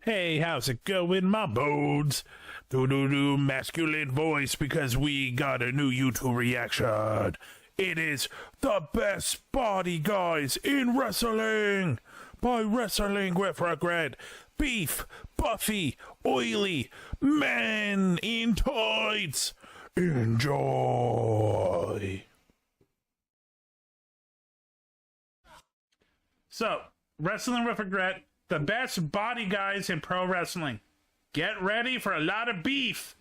Hey, how's it going, my bones? Do masculine voice because we got a new YouTube reaction. It is the best body guys in wrestling by Wrestling with Regret. Beef, Buffy, oily men in tights. Enjoy. So, Wrestling with Regret, the best body guys in pro wrestling. Get ready for a lot of beef.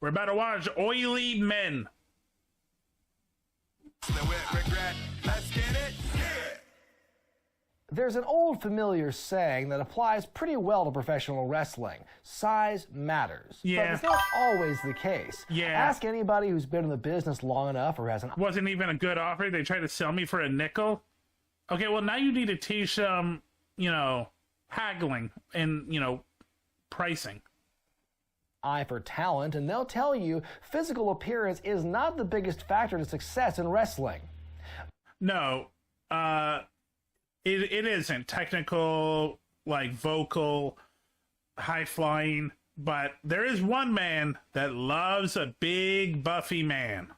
We're about to watch oily men. Let's get it. Yeah. There's an old familiar saying that applies pretty well to professional wrestling. Size matters. Yeah. But it's not always the case. Yeah. Ask anybody who's been in the business long enough or has an... Wasn't even a good offer. They tried to sell me for a nickel. Okay, well, now you need to teach them, haggling and, pricing. eye for talent, and they'll tell you physical appearance is not the biggest factor to success in wrestling. No, it isn't. Technical, like vocal, high flying, but there is one man that loves a big buffy man.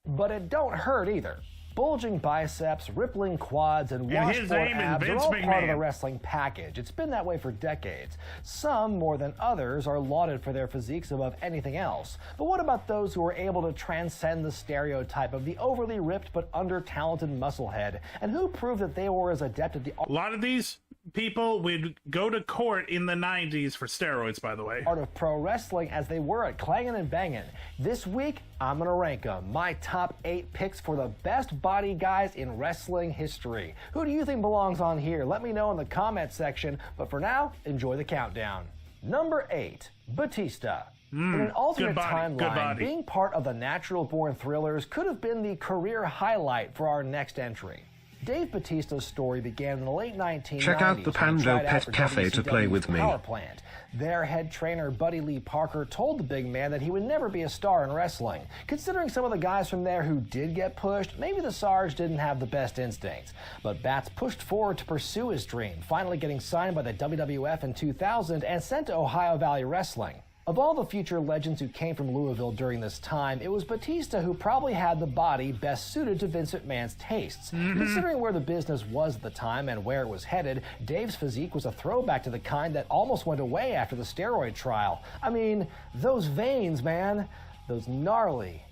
But it don't hurt either. Bulging biceps, rippling quads, and washboard abs are all part of the wrestling package. It's been that way for decades. Some, more than others, are lauded for their physiques above anything else. But what about those who are able to transcend the stereotype of the overly ripped but under-talented musclehead, and who prove that they were as adept at the... A lot of these people would go to court in the 90s for steroids, by the way. ...art of pro wrestling as they were at clangin' and bangin'. This week, I'm gonna rank them. My top 8 picks for the best body guys in wrestling history. Who do you think belongs on here? Let me know in the comment section, but for now, enjoy the countdown. Number 8, Batista. In an alternate timeline, being part of the Natural Born Thrillers could have been the career highlight for our next entry. Dave Batista's story began in the late 1990s. Check out the Pando Pet Cafe to play with me. Power Plant. Their head trainer, Buddy Lee Parker, told the big man that he would never be a star in wrestling. Considering some of the guys from there who did get pushed, maybe the Sarge didn't have the best instincts. But Bats pushed forward to pursue his dream, finally getting signed by the WWF in 2000 and sent to Ohio Valley Wrestling. Of all the future legends who came from Louisville during this time, it was Batista who probably had the body best suited to Vince McMahon's tastes. Considering where the business was at the time and where it was headed, Dave's physique was a throwback to the kind that almost went away after the steroid trial. I mean, those veins, man. Those gnarly,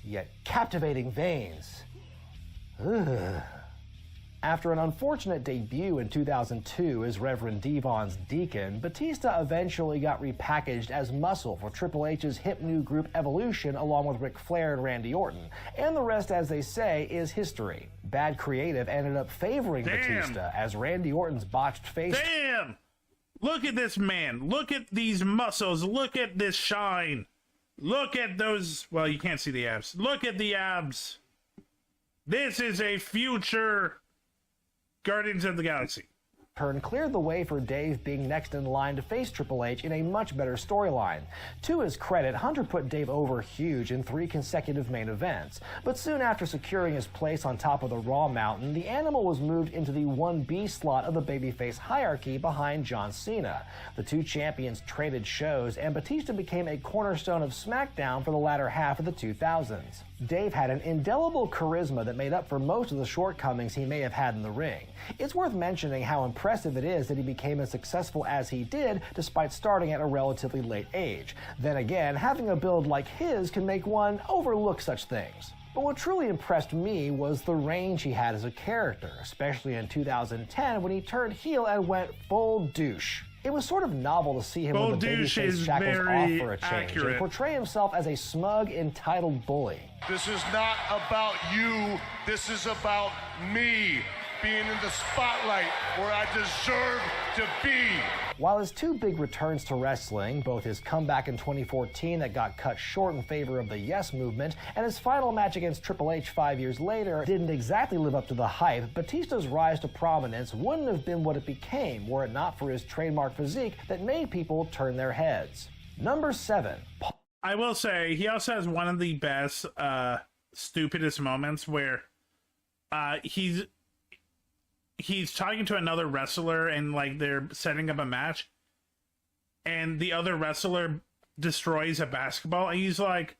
yet captivating veins. Ugh. After an unfortunate debut in 2002 as Reverend Devon's deacon, Batista eventually got repackaged as Muscle for Triple H's hip new group Evolution along with Ric Flair and Randy Orton. And the rest, as they say, is history. Bad creative ended up favoring Batista as Randy Orton's botched face... Damn! Look at this man. Look at these muscles. Look at this shine. Look at those... Well, you can't see the abs. Look at the abs. This is a future... Guardians of the Galaxy. Turn cleared the way for Dave being next in line to face Triple H in a much better storyline. To his credit, Hunter put Dave over huge in 3 consecutive main events. But soon after securing his place on top of the Raw Mountain, the Animal was moved into the 1B slot of the babyface hierarchy behind John Cena. The 2 champions traded shows, and Batista became a cornerstone of SmackDown for the latter half of the 2000s. Dave had an indelible charisma that made up for most of the shortcomings he may have had in the ring. It's worth mentioning how impressive it is that he became as successful as he did despite starting at a relatively late age. Then again, having a build like his can make one overlook such things. But what truly impressed me was the range he had as a character, especially in 2010 when he turned heel and went full douche. It was sort of novel to see him with the babyface shackles off for a change and portray himself as a smug, entitled bully. This is not about you. This is about me being in the spotlight where I deserve to be. While his 2 big returns to wrestling, both his comeback in 2014 that got cut short in favor of the Yes Movement and his final match against Triple H 5 years later didn't exactly live up to the hype, Batista's rise to prominence wouldn't have been what it became were it not for his trademark physique that made people turn their heads. Number 7. I will say, he also has one of the best, stupidest moments where he's talking to another wrestler and like they're setting up a match and the other wrestler destroys a basketball, and he's like,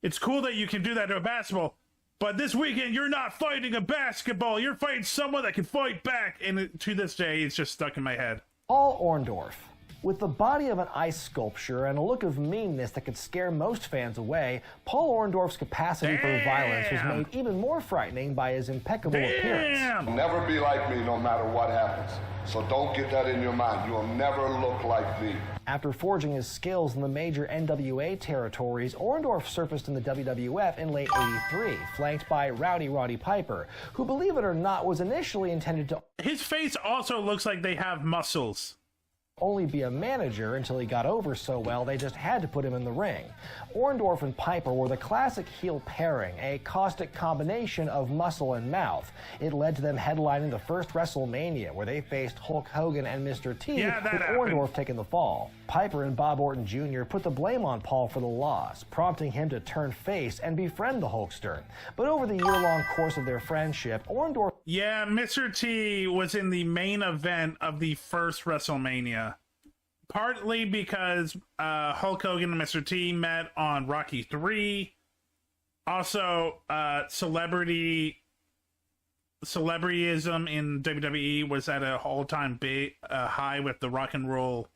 it's cool that you can do that to a basketball, but this weekend you're not fighting a basketball, you're fighting someone that can fight back. And to this day, it's just stuck in my head. Paul Orndorff. With the body of an ice sculpture and a look of meanness that could scare most fans away, Paul Orndorff's capacity for violence was made even more frightening by his impeccable appearance. Never be like me no matter what happens. So don't get that in your mind. You'll never look like me. After forging his skills in the major NWA territories, Orndorff surfaced in the WWF in late '83, flanked by Rowdy Roddy Piper, who, believe it or not, was initially intended to... His face also looks like they have muscles. ...only be a manager until he got over so well they just had to put him in the ring. Orndorff and Piper were the classic heel pairing, a caustic combination of muscle and mouth. It led to them headlining the first WrestleMania, where they faced Hulk Hogan and Mr. T, with Orndorff taking the fall. Piper and Bob Orton Jr. put the blame on Paul for the loss, prompting him to turn face and befriend the Hulkster. But over the year-long course of their friendship, Orndorff... Yeah, Mr. T was in the main event of the first WrestleMania. Partly because Hulk Hogan and Mr. T met on Rocky III. Also, celebrityism in WWE was at an all-time high with the Rock and Roll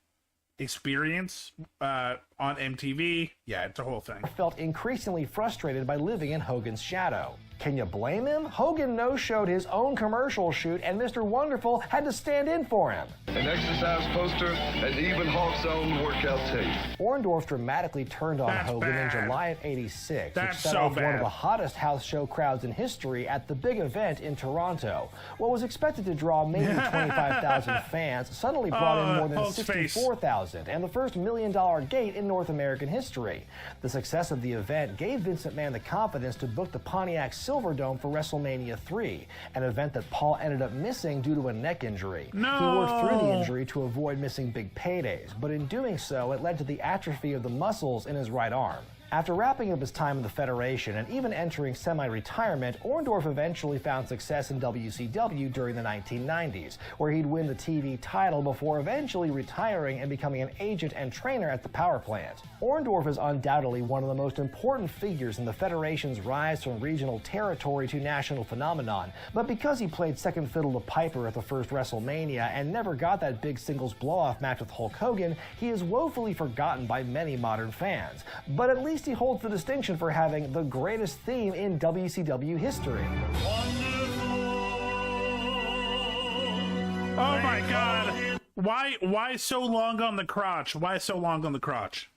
Experience on MTV. Yeah, it's a whole thing. Felt increasingly frustrated by living in Hogan's shadow. Can you blame him? Hogan no-showed his own commercial shoot, and Mr. Wonderful had to stand in for him. An exercise poster, and even Hulk's own workout tape. Orndorff dramatically turned on Hogan in July of '86, which set off one of the hottest house show crowds in history at the big event in Toronto. What was expected to draw maybe 25,000 fans suddenly brought in more than 64,000, and the first $1 million gate in North American history. The success of the event gave Vince McMahon the confidence to book the Pontiac Silverdome for WrestleMania 3, an event that Paul ended up missing due to a neck injury. No. He worked through the injury to avoid missing big paydays, but in doing so, it led to the atrophy of the muscles in his right arm. After wrapping up his time in the Federation and even entering semi-retirement, Orndorff eventually found success in WCW during the 1990s, where he'd win the TV title before eventually retiring and becoming an agent and trainer at the power plant. Orndorff is undoubtedly one of the most important figures in the Federation's rise from regional territory to national phenomenon, but because he played second fiddle to Piper at the first WrestleMania and never got that big singles blow-off match with Hulk Hogan, he is woefully forgotten by many modern fans. But at least he holds the distinction for having the greatest theme in WCW history. Oh my God! Why so long on the crotch? Why so long on the crotch?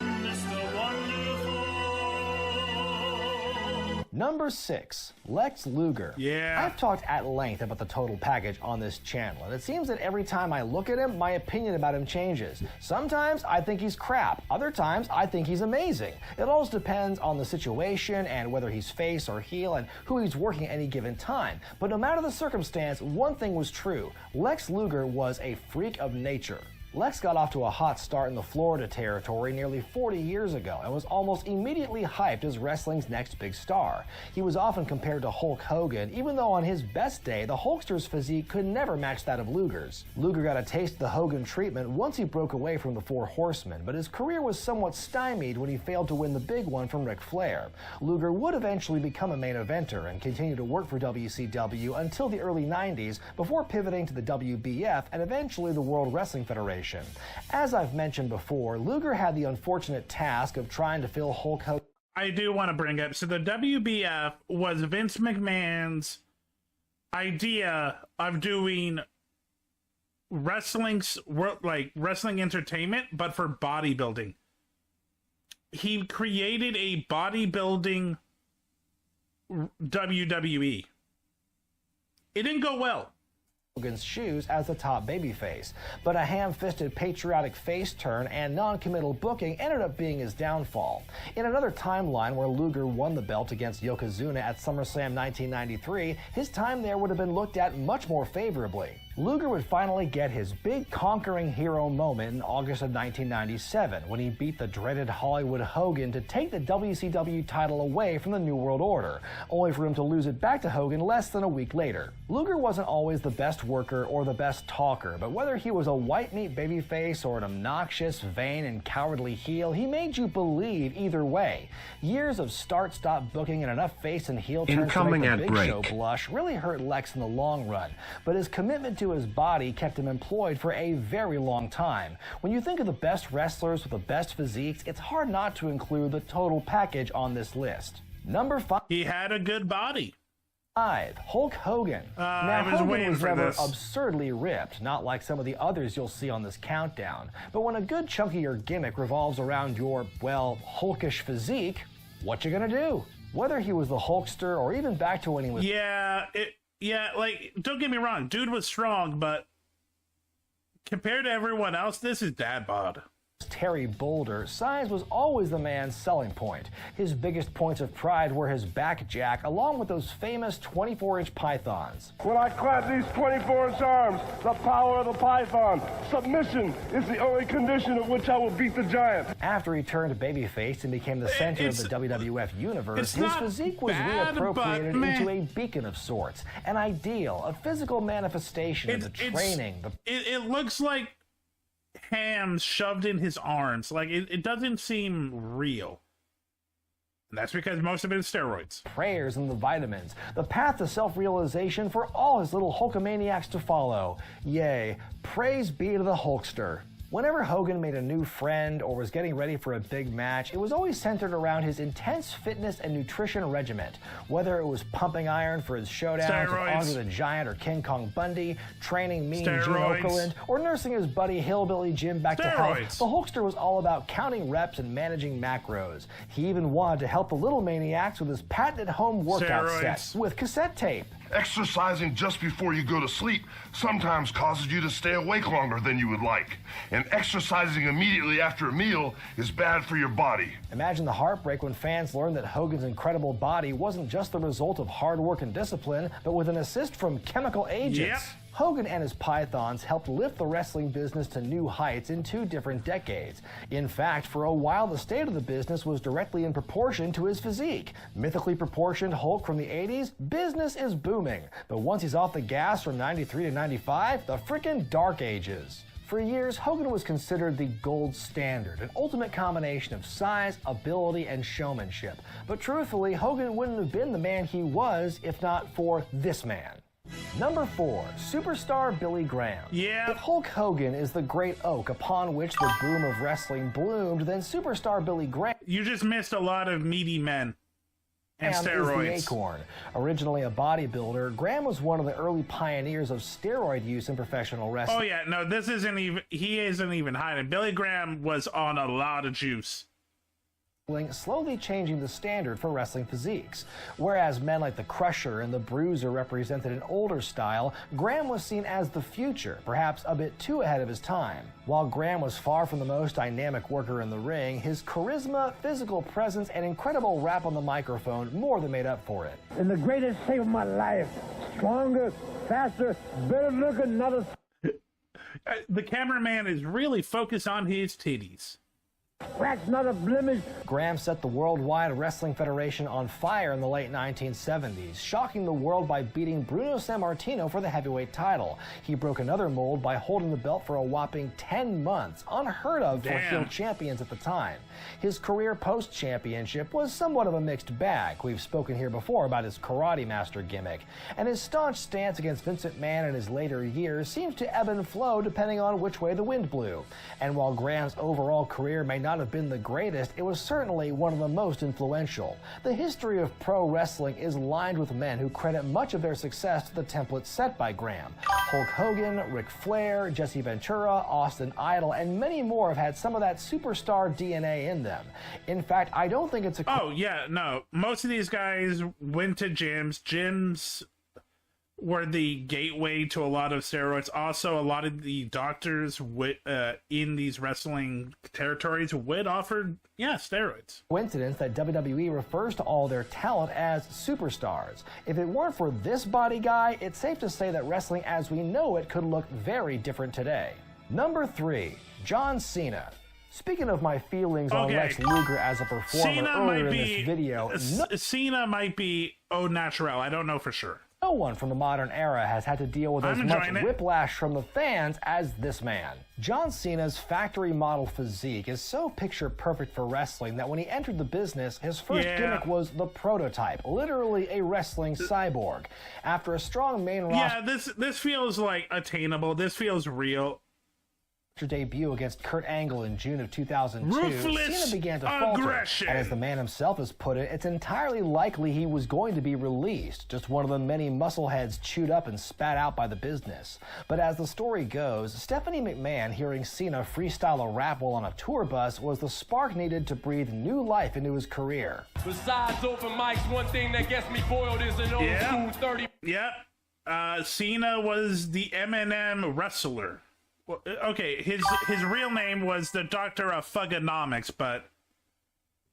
Number 6, Lex Luger. Yeah. I've talked at length about the total package on this channel, and it seems that every time I look at him, my opinion about him changes. Sometimes I think he's crap. Other times I think he's amazing. It all depends on the situation and whether he's face or heel and who he's working at any given time. But no matter the circumstance, one thing was true. Lex Luger was a freak of nature. Lex got off to a hot start in the Florida territory nearly 40 years ago and was almost immediately hyped as wrestling's next big star. He was often compared to Hulk Hogan, even though on his best day, the Hulkster's physique could never match that of Luger's. Luger got a taste of the Hogan treatment once he broke away from the Four Horsemen, but his career was somewhat stymied when he failed to win the big one from Ric Flair. Luger would eventually become a main eventer and continue to work for WCW until the early 90s before pivoting to the WBF and eventually the World Wrestling Federation. As I've mentioned before, Luger had the unfortunate task of trying to fill Hulk Hogan. I do want to bring up, so the WBF was Vince McMahon's idea of doing wrestling entertainment, but for bodybuilding. He created a bodybuilding WWE. It didn't go well. Hogan's shoes as the top babyface, but a ham-fisted patriotic face turn and non-committal booking ended up being his downfall. In another timeline where Luger won the belt against Yokozuna at SummerSlam 1993, his time there would have been looked at much more favorably. Luger would finally get his big conquering hero moment in August of 1997 when he beat the dreaded Hollywood Hogan to take the WCW title away from the New World Order, only for him to lose it back to Hogan less than a week later. Luger wasn't always the best worker or the best talker, but whether he was a white meat babyface or an obnoxious, vain, and cowardly heel, he made you believe either way. Years of start-stop booking and enough face and heel turns to make the Big Show blush really hurt Lex in the long run, but his commitment to his body kept him employed for a very long time. When you think of the best wrestlers with the best physiques, it's hard not to include the total package on this list. Number 5. He had a good body. Hulk Hogan. Now, Hogan was never absurdly ripped, not like some of the others you'll see on this countdown. But when a good chunk of your gimmick revolves around your, well, Hulkish physique, what you gonna do? Whether he was the Hulkster or even back to when he was... Yeah, like, don't get me wrong, dude was strong, but compared to everyone else, this is dad bod. Terry Boulder, size was always the man's selling point. His biggest points of pride were his back jack, along with those famous 24-inch pythons. When I clap these 24-inch arms, the power of the python, submission is the only condition at which I will beat the giant. After he turned babyface and became the center of the WWF universe, his physique was reappropriated into a beacon of sorts, an ideal, a physical manifestation of the training. It looks like hams shoved in his arms. Like, it doesn't seem real. And that's because most of it is steroids. Prayers and the vitamins. The path to self-realization for all his little Hulkamaniacs to follow. Yay, praise be to the Hulkster. Whenever Hogan made a new friend or was getting ready for a big match, it was always centered around his intense fitness and nutrition regiment. Whether it was pumping iron for his showdowns with Andre the Giant or King Kong Bundy, training Mean Gene Okerlund, or nursing his buddy Hillbilly Jim back to health, the Hulkster was all about counting reps and managing macros. He even wanted to help the little maniacs with his patented home workout set with cassette tape. Exercising just before you go to sleep sometimes causes you to stay awake longer than you would like. And exercising immediately after a meal is bad for your body. Imagine the heartbreak when fans learned that Hogan's incredible body wasn't just the result of hard work and discipline, but with an assist from chemical agents. Yep. Hogan and his pythons helped lift the wrestling business to new heights in 2 different decades. In fact, for a while, the state of the business was directly in proportion to his physique. Mythically proportioned Hulk from the 80s, business is booming. But once he's off the gas from 93 to 95, the frickin' dark ages. For years, Hogan was considered the gold standard, an ultimate combination of size, ability, and showmanship. But truthfully, Hogan wouldn't have been the man he was if not for this man. Number 4, superstar Billy Graham. Yeah. If Hulk Hogan is the great oak upon which the boom of wrestling bloomed, then superstar Billy Graham... You just missed a lot of meaty men and steroids. Is the acorn. Originally a bodybuilder, Graham was one of the early pioneers of steroid use in professional wrestling. Oh yeah, no, this isn't even... He isn't even hiding. Billy Graham was on a lot of juice. Slowly changing the standard for wrestling physiques. Whereas men like the Crusher and the Bruiser represented an older style, Graham was seen as the future, perhaps a bit too ahead of his time. While Graham was far from the most dynamic worker in the ring, his charisma, physical presence, and incredible rap on the microphone more than made up for it. In the greatest shape of my life, stronger, faster, better looking, not a... The cameraman is really focused on his titties. Scratch, not a blemish. Graham set the Worldwide Wrestling Federation on fire in the late 1970s, shocking the world by beating Bruno Sammartino for the heavyweight title. He broke another mold by holding the belt for a whopping 10 months, unheard of for heel champions at the time. His career post-championship was somewhat of a mixed bag. We've spoken here before about his Karate Master gimmick, and his staunch stance against Vince McMahon in his later years seems to ebb and flow depending on which way the wind blew. And while Graham's overall career may not have been the greatest, it was certainly one of the most influential. The history of pro wrestling is lined with men who credit much of their success to the template set by Graham. Hulk Hogan, Ric Flair, Jesse Ventura, Austin Idol, and many more have had some of that superstar DNA in them. In fact, I don't think it's a... Oh, yeah, no. Most of these guys went to gyms. Gyms were the gateway to a lot of steroids. Also, a lot of the doctors in these wrestling territories would offer, steroids. Coincidence that WWE refers to all their talent as superstars. If it weren't for this body guy, it's safe to say that wrestling as we know it could look very different today. Number 3, John Cena. Speaking of my feelings on Lex Luger as a performer earlier in this video, Cena might be au naturel. I don't know for sure. No one from the modern era has had to deal with as much whiplash from the fans as this man. John Cena's factory model physique is so picture perfect for wrestling that when he entered the business, his first gimmick was the prototype, literally a wrestling cyborg. After a strong main roster... Yeah, this feels like attainable. This feels real. Debut against Kurt Angle in June of 2002, Ruthless Cena began to falter, aggression. and as the man himself has put it, it's entirely likely he was going to be released, just one of the many muscleheads chewed up and spat out by the business. But as the story goes, Stephanie McMahon hearing Cena freestyle a rap while on a tour bus was the spark needed to breathe new life into his career. Besides open mics, one thing that gets me boiled is an old school 30. Yep. Cena was the Eminem wrestler. Well, okay, his real name was the Doctor of Thugonomics, but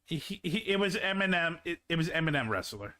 it was Eminem. It was Eminem wrestler.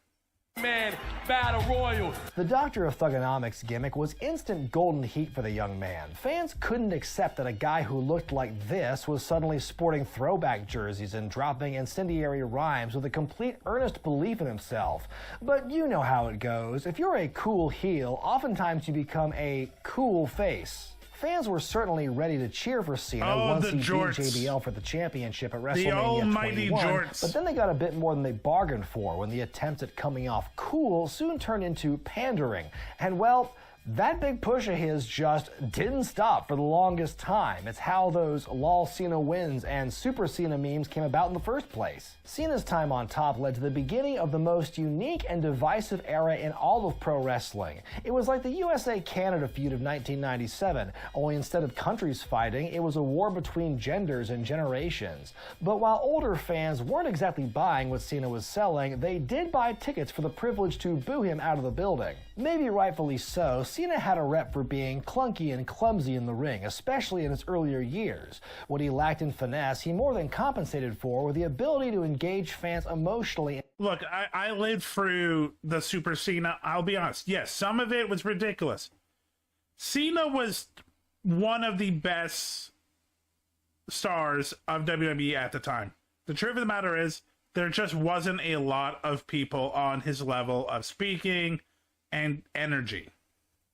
Man, battle royal. The Doctor of Thugonomics gimmick was instant golden heat for the young man. Fans couldn't accept that a guy who looked like this was suddenly sporting throwback jerseys and dropping incendiary rhymes with a complete earnest belief in himself. But you know how it goes. If you're a cool heel, oftentimes you become a cool face. Fans were certainly ready to cheer for Cena once he beat JBL for the championship at WrestleMania 21, but then they got a bit more than they bargained for when the attempts at coming off cool soon turned into pandering. And well, that big push of his just didn't stop for the longest time. It's how those LOL Cena wins and Super Cena memes came about in the first place. Cena's time on top led to the beginning of the most unique and divisive era in all of pro wrestling. It was like the USA-Canada feud of 1997, only instead of countries fighting, it was a war between genders and generations. But while older fans weren't exactly buying what Cena was selling, they did buy tickets for the privilege to boo him out of the building. Maybe rightfully so, Cena had a rep for being clunky and clumsy in the ring, especially in his earlier years. What he lacked in finesse, he more than compensated for with the ability to engage fans emotionally. Look, I lived through the Super Cena. I'll be honest. Yes, some of it was ridiculous. Cena was one of the best stars of WWE at the time. The truth of the matter is, there just wasn't a lot of people on his level of speaking and energy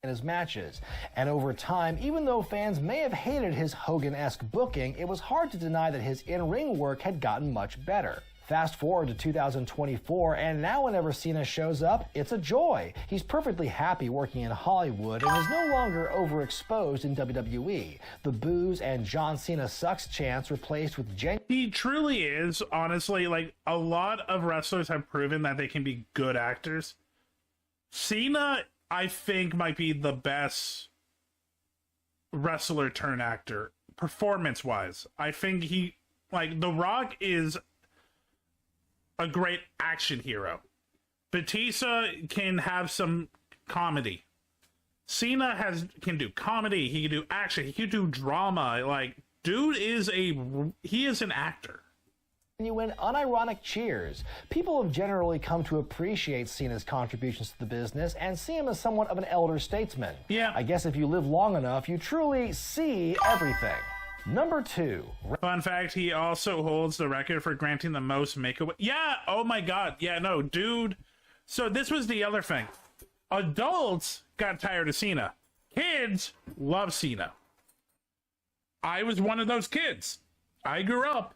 in his matches. And over time, even though fans may have hated his Hogan-esque booking, it was hard to deny that his in-ring work had gotten much better. Fast forward to 2024, and now whenever Cena shows up, it's a joy. He's perfectly happy working in Hollywood and is no longer overexposed in WWE. The boos and John Cena sucks chants replaced with He truly is, honestly, like, a lot of wrestlers have proven that they can be good actors. Cena, I think, might be the best wrestler turn actor, performance-wise. I think he, like, The Rock is a great action hero. Batista can have some comedy. Cena can do comedy, he can do action, he can do drama. Like, dude is he is an actor. You win unironic cheers. People have generally come to appreciate Cena's contributions to the business and see him as somewhat of an elder statesman. Yeah. I guess if you live long enough, you truly see everything. Number 2. Fun fact, he also holds the record for granting the most make-a-wish. Yeah, oh my god. Yeah, no, dude. So this was the other thing. Adults got tired of Cena. Kids love Cena. I was one of those kids. I grew up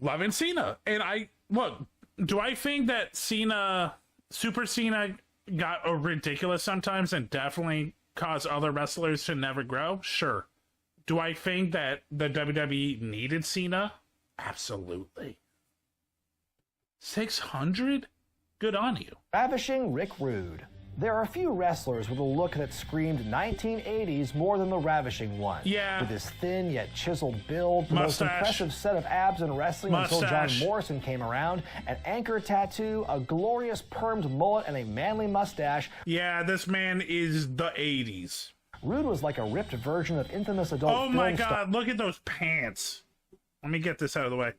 loving Cena. And look, do I think that Super Cena got ridiculous sometimes and definitely caused other wrestlers to never grow? Sure. Do I think that the WWE needed Cena? Absolutely. 600? Good on you. Ravishing Rick Rude. There are a few wrestlers with a look that screamed 1980s more than the ravishing one. Yeah. With his thin yet chiseled build, the most Mustache. impressive set of abs in wrestling until John Mustache. Morrison came around, an anchor tattoo, a glorious permed mullet, and a manly mustache. Yeah, this man is the 80s. Rude was like a ripped version of infamous adult Oh my film god, look at those pants. Let me get this out of the way.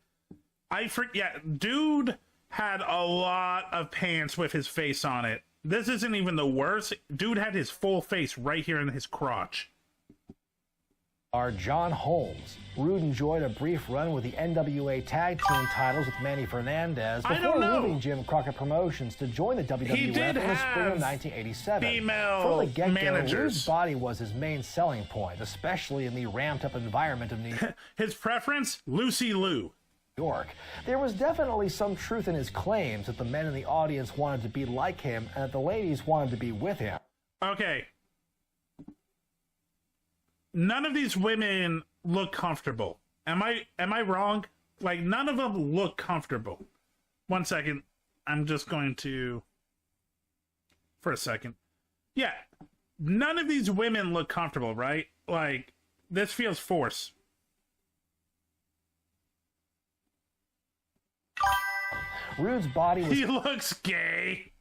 Dude had a lot of pants with his face on it. This isn't even the worst. Dude had his full face right here in his crotch. Are John Holmes. Rude enjoyed a brief run with the NWA Tag Team titles with Manny Fernandez before leaving Jim Crockett Promotions to join the WWF in the spring of 1987. Female From the get-go, managers. Rude's body was his main selling point, especially in the ramped-up environment of New His preference? Lucy Liu. York. There was definitely some truth in his claims that the men in the audience wanted to be like him and that the ladies wanted to be with him. Okay. None of these women look comfortable. Am I wrong? Like, none of them look comfortable. 1 second. I'm just going to... For a second. Yeah. None of these women look comfortable, right? Like, this feels forced. Rude's body was... He looks gay.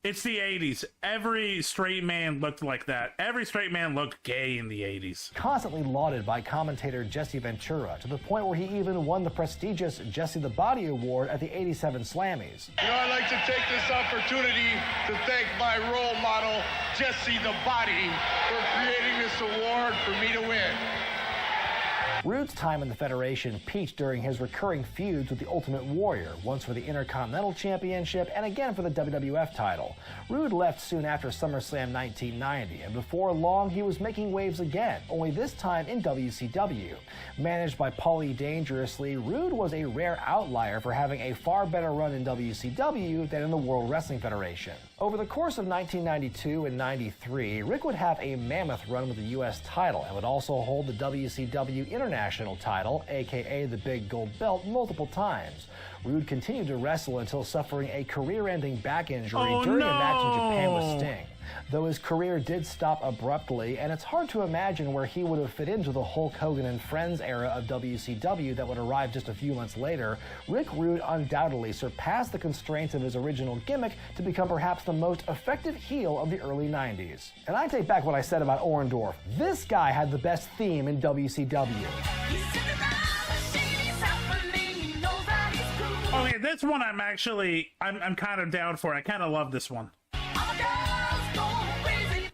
It's the 80s. Every straight man looked like that. Every straight man looked gay in the 80s. Constantly lauded by commentator Jesse Ventura, to the point where he even won the prestigious Jesse the Body Award at the 87 Slammies. You know, I'd like to take this opportunity to thank my role model, Jesse the Body, for creating this award for me to win. Rude's time in the Federation peaked during his recurring feuds with the Ultimate Warrior, once for the Intercontinental Championship and again for the WWF title. Rude left soon after SummerSlam 1990, and before long he was making waves again, only this time in WCW. Managed by Paulie Dangerously, Rude was a rare outlier for having a far better run in WCW than in the World Wrestling Federation. Over the course of 1992 and 93, Rick would have a mammoth run with the U.S. title and would also hold the WCW International title, aka the Big Gold Belt, multiple times. Rude continued to wrestle until suffering a career-ending back injury during a match in Japan with Sting. Though his career did stop abruptly, and it's hard to imagine where he would have fit into the Hulk Hogan and Friends era of WCW that would arrive just a few months later, Rick Rude undoubtedly surpassed the constraints of his original gimmick to become perhaps the most effective heel of the early 90s. And I take back what I said about Orndorff. This guy had the best theme in WCW. Okay, this one I'm kind of down for. I kind of love this one.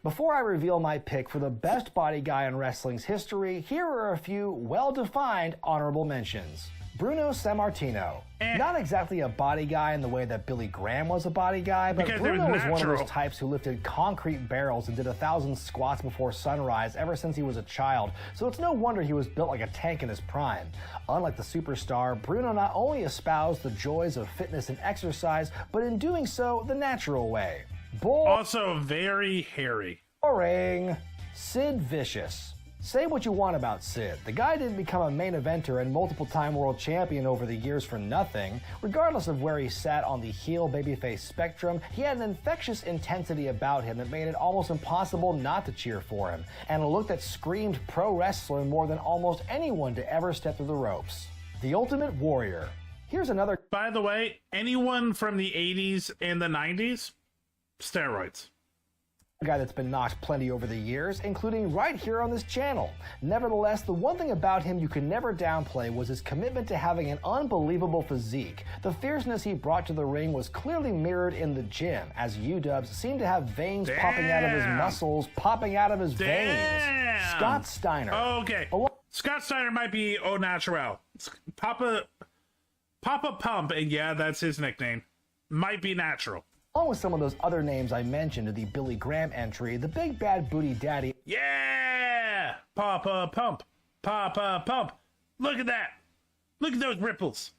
Before I reveal my pick for the best body guy in wrestling's history, here are a few well-defined honorable mentions. Bruno Sammartino. Not exactly a body guy in the way that Billy Graham was a body guy, but Because Bruno was one of natural. those types who lifted concrete barrels and did 1,000 squats before sunrise ever since he was a child, so it's no wonder he was built like a tank in his prime. Unlike the superstar, Bruno not only espoused the joys of fitness and exercise, but in doing so the natural way. Also very hairy. Boring. Sid Vicious. Say what you want about Sid. The guy didn't become a main eventer and multiple-time world champion over the years for nothing. Regardless of where he sat on the heel babyface spectrum, he had an infectious intensity about him that made it almost impossible not to cheer for him, and a look that screamed pro wrestler more than almost anyone to ever step through the ropes. The Ultimate Warrior. Here's another... By the way, anyone from the 80s and the 90s? Steroids. guy that's been knocked plenty over the years, including right here on this channel. Nevertheless, the one thing about him you can never downplay was his commitment to having an unbelievable physique. The fierceness he brought to the ring was clearly mirrored in the gym, as UWs seemed to have veins popping out of his muscles, popping out of his veins. Scott Steiner. Oh, okay. Scott Steiner might be au naturel. Papa Pump, and yeah, that's his nickname, might be natural. Along with some of those other names I mentioned in the Billy Graham entry, the Big Bad Booty Daddy. Yeah! Papa Pump. Papa Pump. Look at that. Look at those ripples.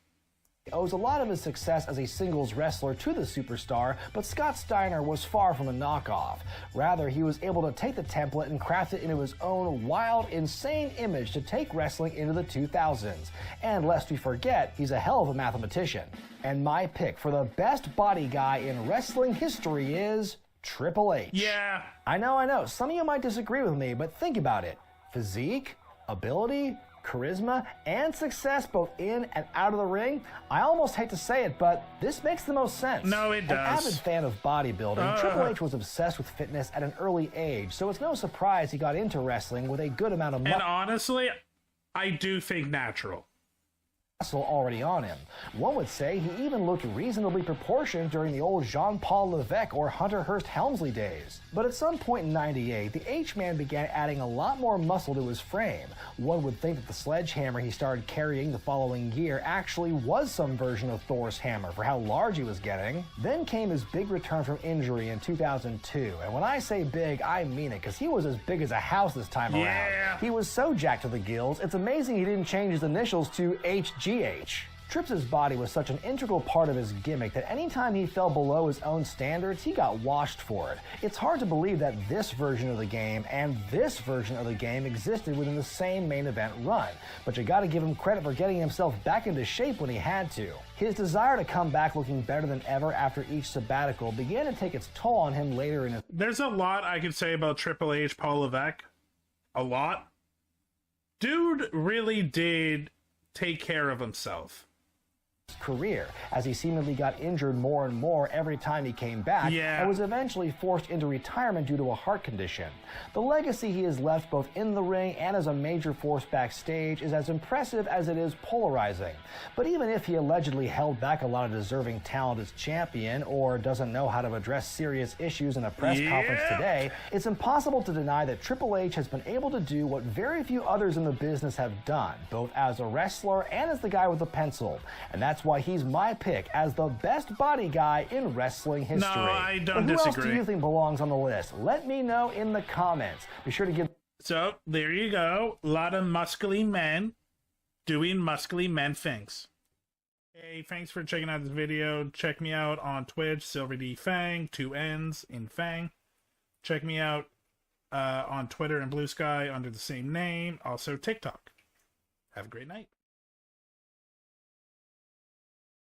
Owes a lot of his success as a singles wrestler to the superstar, but Scott Steiner was far from a knockoff. Rather, he was able to take the template and craft it into his own wild, insane image to take wrestling into the 2000s. And lest we forget, he's a hell of a mathematician. And my pick for the best body guy in wrestling history is Triple H. Yeah. I know. Some of you might disagree with me, but think about it. Physique, ability, charisma, and success both in and out of the ring. I almost hate to say it, but this makes the most sense. No, it does. An avid fan of bodybuilding, Triple H was obsessed with fitness at an early age, so it's no surprise he got into wrestling with a good amount of And honestly, I do think natural. muscle already on him. One would say he even looked reasonably proportioned during the old Jean-Paul Levesque or Hunter Hearst Helmsley days. But at some point in '98, the H-Man began adding a lot more muscle to his frame. One would think that the sledgehammer he started carrying the following year actually was some version of Thor's hammer for how large he was getting. Then came his big return from injury in 2002. And when I say big, I mean it, because he was as big as a house this time around. He was so jacked to the gills, it's amazing he didn't change his initials to HGH. Trips' body was such an integral part of his gimmick that anytime he fell below his own standards, he got washed for it. It's hard to believe that this version of the game and this version of the game existed within the same main event run, but you gotta give him credit for getting himself back into shape when he had to. His desire to come back looking better than ever after each sabbatical began to take its toll on him later in his... There's a lot I could say about Triple H, Paul Levesque. A lot. Dude really did take care of himself. Career, as he seemingly got injured more and more every time he came back, and was eventually forced into retirement due to a heart condition. The legacy he has left both in the ring and as a major force backstage is as impressive as it is polarizing. But even if he allegedly held back a lot of deserving talent as champion, or doesn't know how to address serious issues in a press conference today, it's impossible to deny that Triple H has been able to do what very few others in the business have done, both as a wrestler and as the guy with the pencil. And that's why he's my pick as the best body guy in wrestling history. No, I don't but who disagree. else do you think belongs on the list? Let me know in the comments. Be sure to give... So, there you go. A lot of muscly men doing muscly men things. Hey, thanks for checking out this video. Check me out on Twitch, SilverDFanng, 2 N's in Fang. Check me out on Twitter and Blue Sky under the same name. Also TikTok. Have a great night.